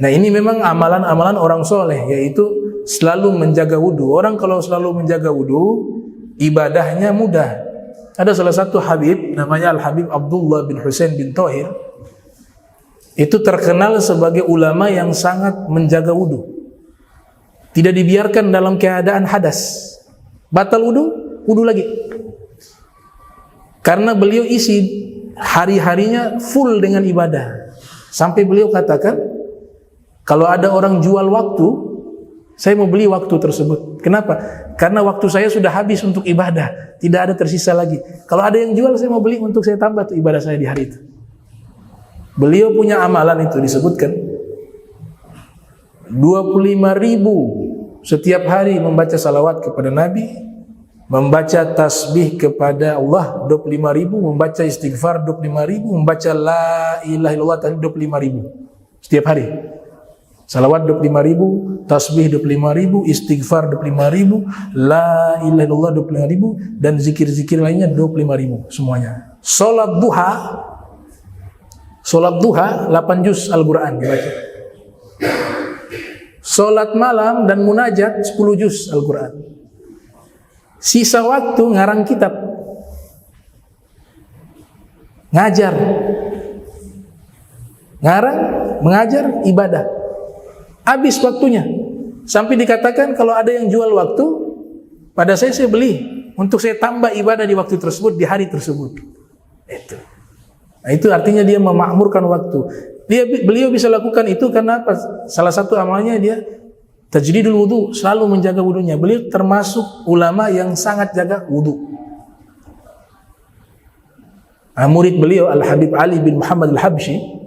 Nah, ini memang amalan-amalan orang soleh, yaitu selalu menjaga wudu. Orang kalau selalu menjaga wudu, ibadahnya mudah. Ada salah satu Habib, namanya Al-Habib Abdullah bin Husain bin Thohir. Itu terkenal sebagai ulama yang sangat menjaga wudu. Tidak dibiarkan dalam keadaan hadas. Batal wudu, wudu lagi. Karena beliau isi hari-harinya full dengan ibadah. Sampai beliau katakan, kalau ada orang jual waktu, saya mau beli waktu tersebut. Kenapa? Karena waktu saya sudah habis untuk ibadah, tidak ada tersisa lagi. Kalau ada yang jual, saya mau beli untuk saya tambah tuh ibadah saya di hari itu. Beliau punya amalan itu disebutkan 25.000 setiap hari membaca salawat kepada Nabi, membaca tasbih kepada Allah 25.000, membaca istighfar 25.000, membaca la ilaha illallah 25.000 setiap hari. Salawat 25.000, tasbih 25.000, istighfar 25.000, la ilaha illallah 25.000, dan zikir-zikir lainnya 25.000 semuanya. Salat duha 8 juz Al-Quran dibaca. Salat malam dan munajat 10 juz Al-Quran. Sisa waktu ngarang kitab, ngajar, mengajar, ibadah. Habis waktunya. Sampai dikatakan kalau ada yang jual waktu, pada saya beli untuk saya tambah ibadah di waktu tersebut, di hari tersebut. Itu. Nah, itu artinya dia memakmurkan waktu. Beliau bisa lakukan itu karena apa? Salah satu amalnya dia tajdidul wudu, selalu menjaga wudunya. Beliau termasuk ulama yang sangat jaga wudu. Nah, murid beliau Al-Habib Ali bin Muhammad Al-Habsyi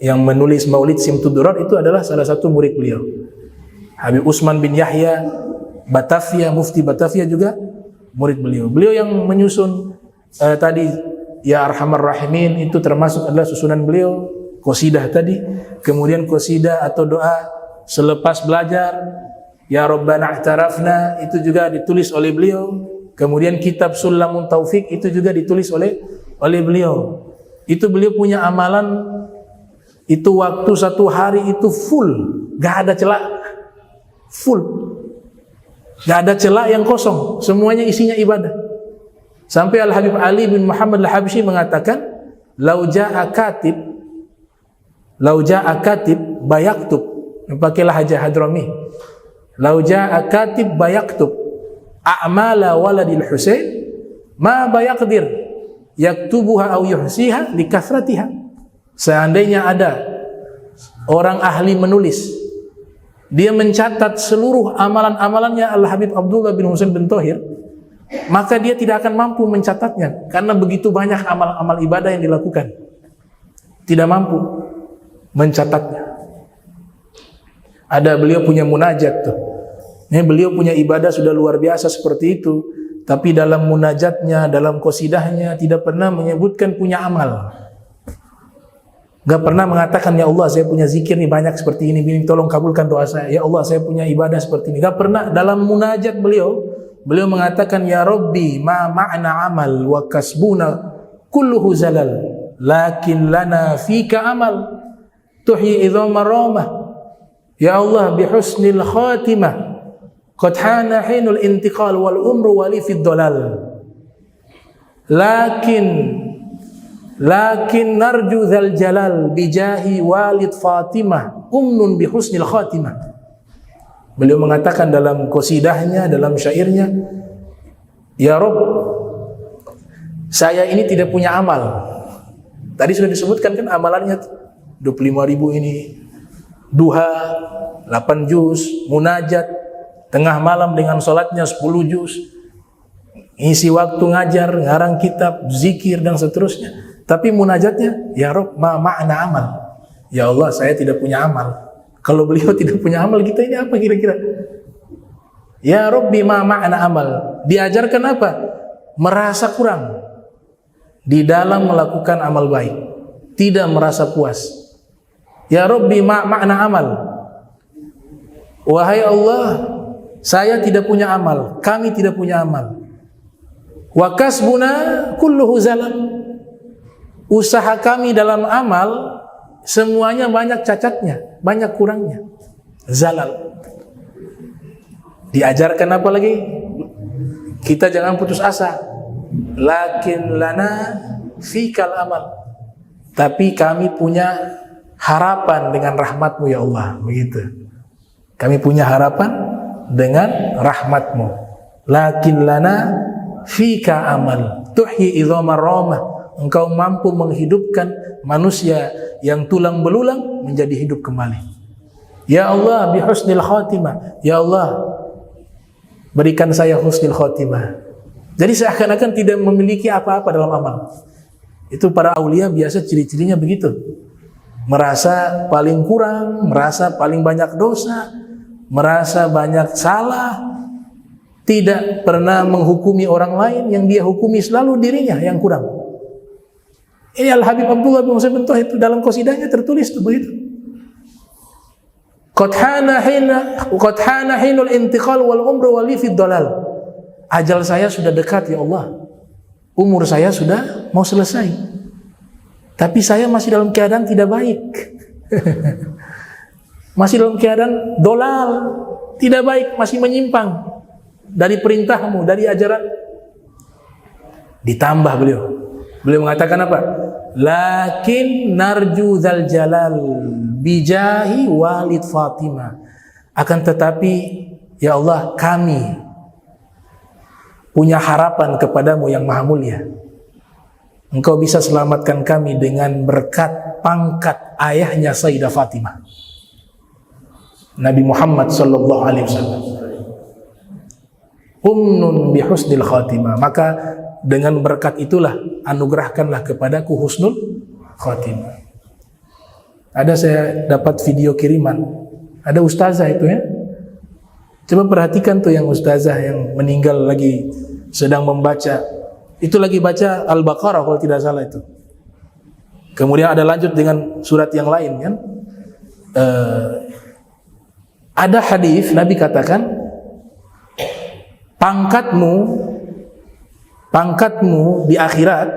yang menulis Maulid Simtud Durar itu adalah salah satu murid beliau. Habib Utsman bin Yahya Batavia, Mufti Batavia juga murid beliau. Beliau yang menyusun tadi Ya Arhamar Rahimin, itu termasuk adalah susunan beliau. Qasidah tadi, kemudian qasidah atau doa selepas belajar Ya Rabbana I'tarafna, itu juga ditulis oleh beliau. Kemudian kitab Sulamun Taufik itu juga ditulis oleh beliau. Itu beliau punya amalan, itu waktu satu hari itu full, gak ada celah, full, gak ada celah yang kosong, semuanya isinya ibadah. Sampai Al-Habib Ali bin Muhammad Al-Habsyi mengatakan, lau ja'a katib bayaktub, pakai lahjah Hadrami. Lau ja'a katib bayaktub a'mala waladil Husain ma bayaqdir yaktubuha aw yuhsiha likathratiha. Seandainya ada orang ahli menulis, dia mencatat seluruh amalan-amalannya Al-Habib Abdullah bin Husain bin Thohir, maka dia tidak akan mampu mencatatnya karena begitu banyak amal-amal ibadah yang dilakukan. Tidak mampu mencatatnya. Ada beliau punya munajat tuh. Ini beliau punya ibadah sudah luar biasa seperti itu, tapi dalam munajatnya, dalam qasidahnya tidak pernah menyebutkan punya amal. Gak pernah mengatakan, ya Allah saya punya zikir nih banyak seperti ini, tolong kabulkan doa saya. Ya Allah saya punya ibadah seperti ini. Gak pernah. Dalam munajat beliau mengatakan, ya Rabbi ma ma'na amal wa kasbuna kulluhu zalal lakin lana fika amal tuhyi idhama ramah. Ya Allah bihusnil khatimah qad hana hinul intiqal wal umru wali fid dalal lakin narju dzal jalal bijahi walid Fatimah umnun bihusnil khatimah. Beliau mengatakan dalam qasidahnya, dalam syairnya, ya Rabb, saya ini tidak punya amal. Tadi sudah disebutkan kan amalannya 25.000 ini, duha 8 juz, munajat tengah malam dengan sholatnya 10 juz, isi waktu ngajar, ngarang kitab, zikir dan seterusnya. Tapi munajatnya, ya Rabb, ma ma'na amal. Ya Allah, saya tidak punya amal. Kalau beliau tidak punya amal, kita ini apa kira-kira? Ya Rabbi ma ma'na amal. Diajarkan apa? Merasa kurang di dalam melakukan amal baik, tidak merasa puas. Ya Rabbi ma ma'na amal. Wahai Allah, saya tidak punya amal, kami tidak punya amal. Wa kasbuna kulluhu zalam. Usaha kami dalam amal semuanya banyak cacatnya, banyak kurangnya. Zalal. Diajarkan apa lagi? Kita jangan putus asa. Lakin lana fikal amal. Tapi kami punya harapan dengan rahmat-Mu ya Allah. Begitu. Kami punya harapan dengan rahmat-Mu. Lakin lana fika amal. Tuhyi idhamar ramah. Engkau mampu menghidupkan manusia yang tulang belulang menjadi hidup kembali. Ya Allah bihusnil khatimah. Ya Allah, berikan saya husnul khatimah. Jadi seakan-akan tidak memiliki apa-apa dalam amal. Itu para aulia biasa ciri-cirinya begitu. Merasa paling kurang, merasa paling banyak dosa, merasa banyak salah, tidak pernah menghukumi orang lain, yang dia hukumi selalu dirinya yang kurang. Ini Al-Habib Abdullah bin Musa bin Toh itu dalam qasidahnya tertulis itu begitu. Qad hana hinul intiqal wal umru wali fid dalal. Ajal saya sudah dekat ya Allah. Umur saya sudah mau selesai. Tapi saya masih dalam keadaan tidak baik. Masih dalam keadaan dolal, tidak baik, masih menyimpang dari perintah-Mu, dari ajaran. Ditambah beliau mengatakan apa? Lakin narju dzal jalal bijahi walid Fatimah. Akan tetapi ya Allah, kami punya harapan kepadamu yang maha mulia. Engkau bisa selamatkan kami dengan berkat pangkat ayahnya Sayyidah Fatimah, Nabi Muhammad sallallahu alaihi wasallam. Umnun bihusnil khatimah. Maka dengan berkat itulah anugerahkanlah kepadaku husnul khatimah. Ada saya dapat video kiriman. Ada ustazah itu ya. Coba perhatikan tuh yang ustazah yang meninggal lagi sedang membaca. Itu lagi baca Al-Baqarah kalau tidak salah itu. Kemudian ada lanjut dengan surat yang lain kan. Ada hadis Nabi katakan, pangkatmu di akhirat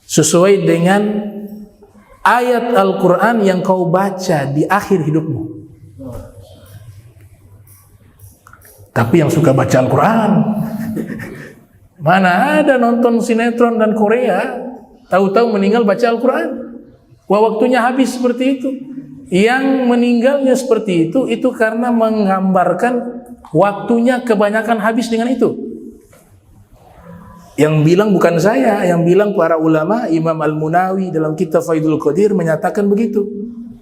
sesuai dengan ayat Al-Quran yang kau baca di akhir hidupmu. Tapi yang suka baca Al-Quran, mana ada nonton sinetron dan Korea, tahu-tahu meninggal baca Al-Quran. Waktunya habis seperti itu. Yang meninggalnya seperti itu karena menggambarkan waktunya kebanyakan habis dengan itu. Yang bilang bukan saya, yang bilang para ulama. Imam Al-Munawi dalam kitab Faidul Qadir menyatakan begitu.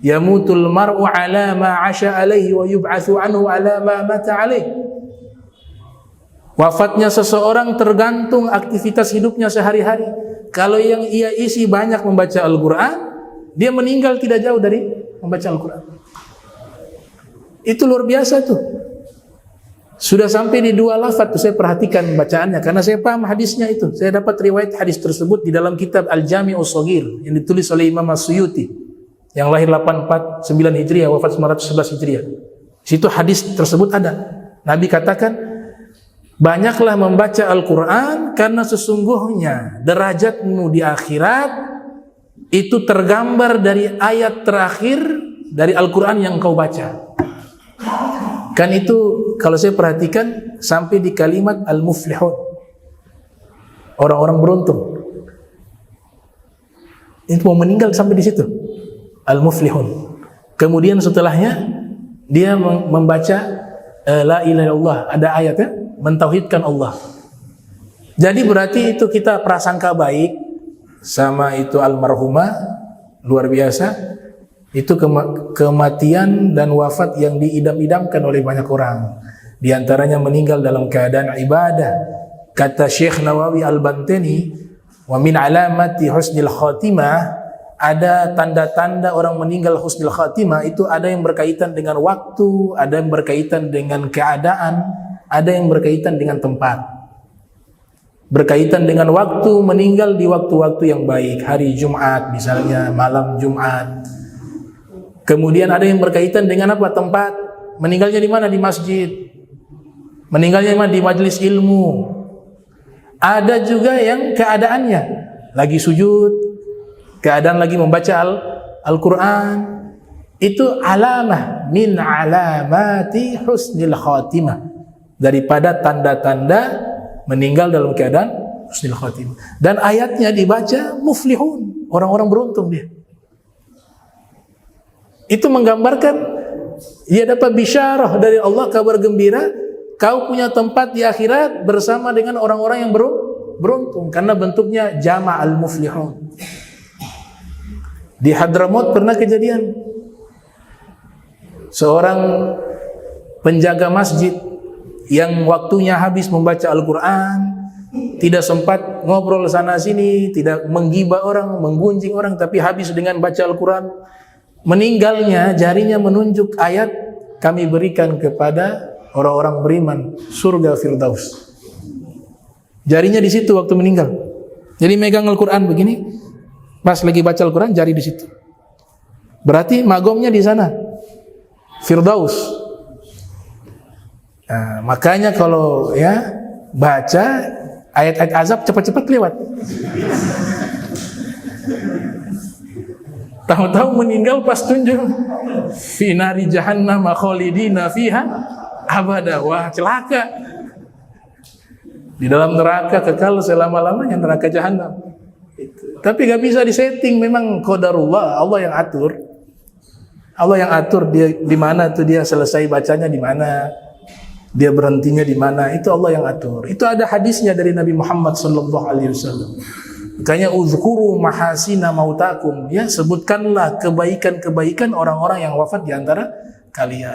Yamutul mar'u ala ma 'asha alaihi wa yub'atsu anhu ala ma mata alaihi. Wafatnya seseorang tergantung aktivitas hidupnya sehari-hari. Kalau yang ia isi banyak membaca Al-Quran, dia meninggal tidak jauh dari membaca Al-Quran. Itu luar biasa tuh. Sudah sampai di 2 lafaz tuh, saya perhatikan bacaannya karena saya paham hadisnya itu. Saya dapat riwayat hadis tersebut di dalam kitab Al-Jami'us Shaghir yang ditulis oleh Imam As-Suyuti yang lahir 849 Hijriah, wafat 911 Hijriah. Situ hadis tersebut ada. Nabi katakan, banyaklah membaca Al-Quran karena sesungguhnya derajatmu di akhirat itu tergambar dari ayat terakhir dari Al-Quran yang kau baca. Kan itu kalau saya perhatikan sampai di kalimat Al-Muflihun, orang-orang beruntung. Itu mau meninggal sampai di situ, Al-Muflihun. Kemudian setelahnya dia membaca La ilaha illallah, ada ayatnya mentauhidkan Allah. Jadi berarti itu kita prasangka baik sama itu almarhumah, luar biasa. Itu kematian dan wafat yang diidam-idamkan oleh banyak orang. Di antaranya meninggal dalam keadaan ibadah. Kata Syekh Nawawi Al-Bantani, wa min alamati husnil khatimah, ada tanda-tanda orang meninggal husnul khatimah itu ada yang berkaitan dengan waktu, ada yang berkaitan dengan keadaan, ada yang berkaitan dengan tempat. Berkaitan dengan waktu, meninggal di waktu-waktu yang baik, hari Jumat misalnya, malam Jumat. Kemudian ada yang berkaitan dengan apa? Tempat. Meninggalnya di mana? Di masjid. Meninggalnya di mana? Di majelis ilmu. Ada juga yang keadaannya lagi sujud, keadaan lagi membaca Al-Quran itu alamah min alamati husnil khatimah, daripada tanda-tanda meninggal dalam keadaan husnul khatimah. Dan ayatnya dibaca muflihun, orang-orang beruntung dia. Itu menggambarkan dia dapat bisyarah dari Allah, kabar gembira, kau punya tempat di akhirat bersama dengan orang-orang yang beruntung, karena bentuknya jama'al muflihun. Di Hadramaut pernah kejadian seorang penjaga masjid yang waktunya habis membaca Al-Quran, tidak sempat ngobrol sana sini, tidak menggibah orang, menggunjing orang, tapi habis dengan baca Al-Quran. Meninggalnya jarinya menunjuk ayat, kami berikan kepada orang-orang beriman surga Firdaus. Jarinya di situ waktu meninggal. Jadi megang Al-Quran begini, pas lagi baca Al-Quran jari di situ. Berarti magomnya di sana, Firdaus. Nah, makanya kalau ya baca ayat-ayat azab cepat-cepat lewat. Tahu-tahu meninggal pas tunjuk fi nari jahannam khalidina fiha abada. Wah, celaka. Di dalam neraka kekal selama-lamanya, neraka jahanam. Tapi gak bisa disetting, memang qadarullah, Allah yang atur. Allah yang atur dia di mana tuh dia selesai bacanya, di mana dia berhentinya, di mana itu Allah yang atur. Itu ada hadisnya dari Nabi Muhammad sallallahu alaihi wasallam. Makanya uzkuru mahasina mautakum, ya, sebutkanlah kebaikan-kebaikan orang-orang yang wafat di antara kalian.